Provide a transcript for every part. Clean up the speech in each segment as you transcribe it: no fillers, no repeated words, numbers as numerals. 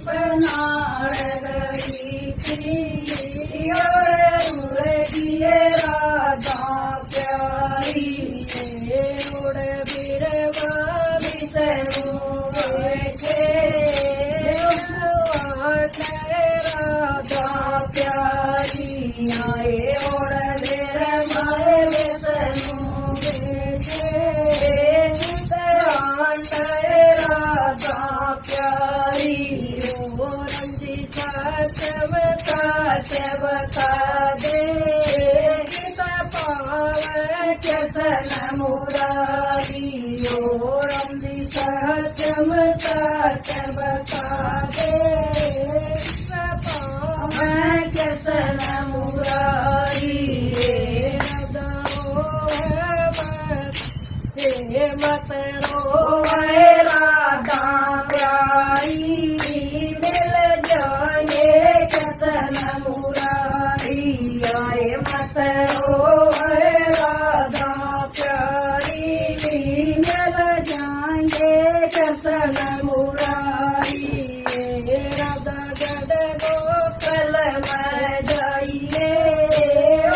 पनाड़ गई थी और उड़ दिए राधा प्यारी उड़ बिरवा बिसरू बैठे राधा प्यारी आए उड़ बिरवा बिसरू बता दे कैसन मुरारी ओ रमदी चमका बता दे कैसन मुरारी मत रो राधा प्यारी मिल जाए कैसन मुरारी आए मत रो राधा प्यारी मिल जाएंगे कैसन मुरारी राधा गढ़ गोकल में जाइए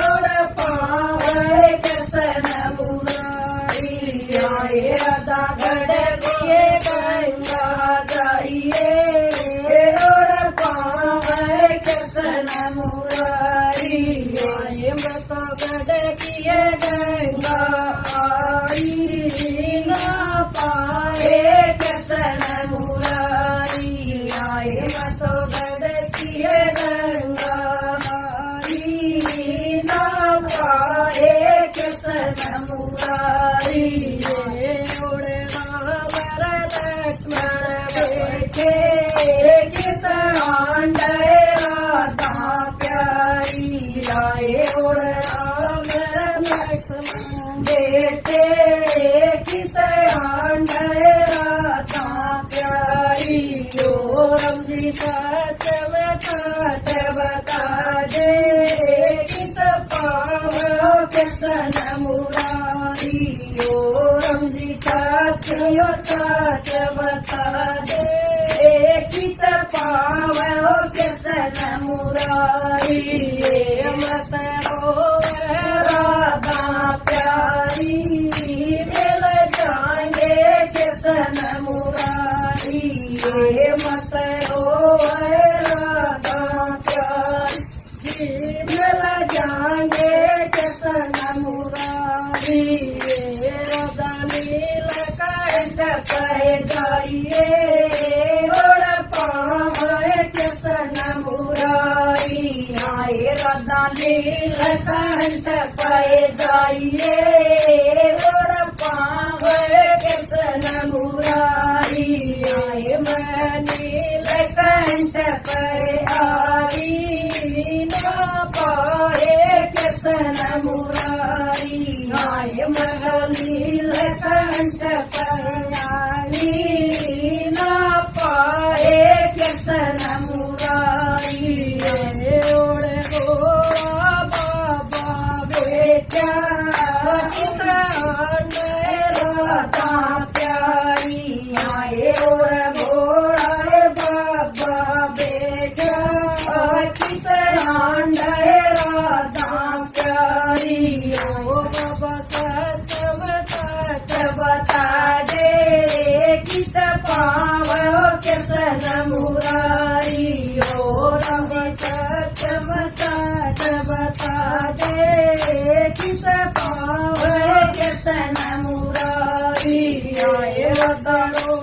और पावे कैसन मुरारी आए राधा गढ़ के गंगा जाइए और पावे कैसन मुरारी आए मत गढ़ किए गंगा आई ना पाए कैसन मुरारी आए मत गढ़ किए गंगा आई ना पाए कैसन मुरारी उड़े राम लक्ष्मण बैठे कितना राधा प्यारी आए उड़ राम लक्ष्मण बैठे कितना राधा प्यारी ओ रमदी बता दे कित पावो कैसन मुरारी ओ रमदी सच बता दे कित पावो कैसन मुरारी मत रो राधा प्यारी मिल जाएंगे कैसन मुरारी मत रो राधा प्यारी मिल जाएंगे कैसन मुरारी राधा नीलकंठ कह जाइए और पावे कैसन मुरारी आए राधा नीलकंठ कह जाइए और पावे कैसन मुरारी आए मैं नीलकंठ कह आई ना पाए कैसन मुरारी आए मैं नीलकंठ कह आई ना पाए कैसन मुरारी ओरे हो बाबा बेटा कितना राधा प्यारी आए और भोला बाबा बेटा कितना राधा प्यारी ओ बाबा सच बता दे कित पावो कैसन मुरारी ओ रमदी सच बता दे कित पावो कैसन मुरारी आए बदलो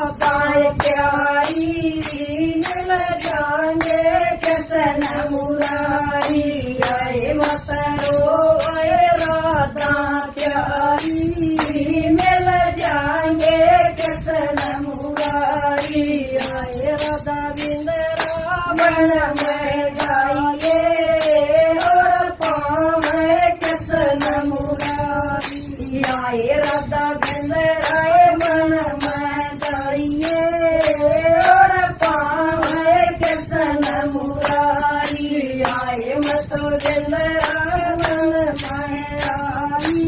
राधा प्यारी मिल जाएंगे कैसन मुरारी आए मत रो राधा प्यारी मिल जाएंगे कैसन मुरारी आए राधा वृंदावन में जाइए और पावे कैसन मुरारी आए राधा वृंदावन में जाइए और पावे कैसन मुरारी आए मत वृंदावन में आई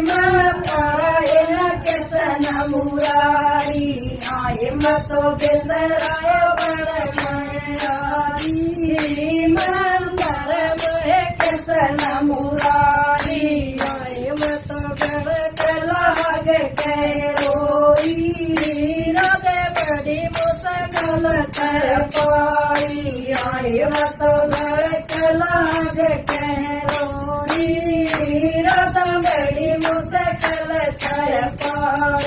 मैं पाए कैसन मुरारी आए तो बिंदराय बड़ मंदर में कृष्ण मुरारी तो गड़क लाग कैरोई राधे बड़ी मुश्किल कर पाई तो गड़क लाग कैरोई राधा बड़ी मुश्किल कर पाई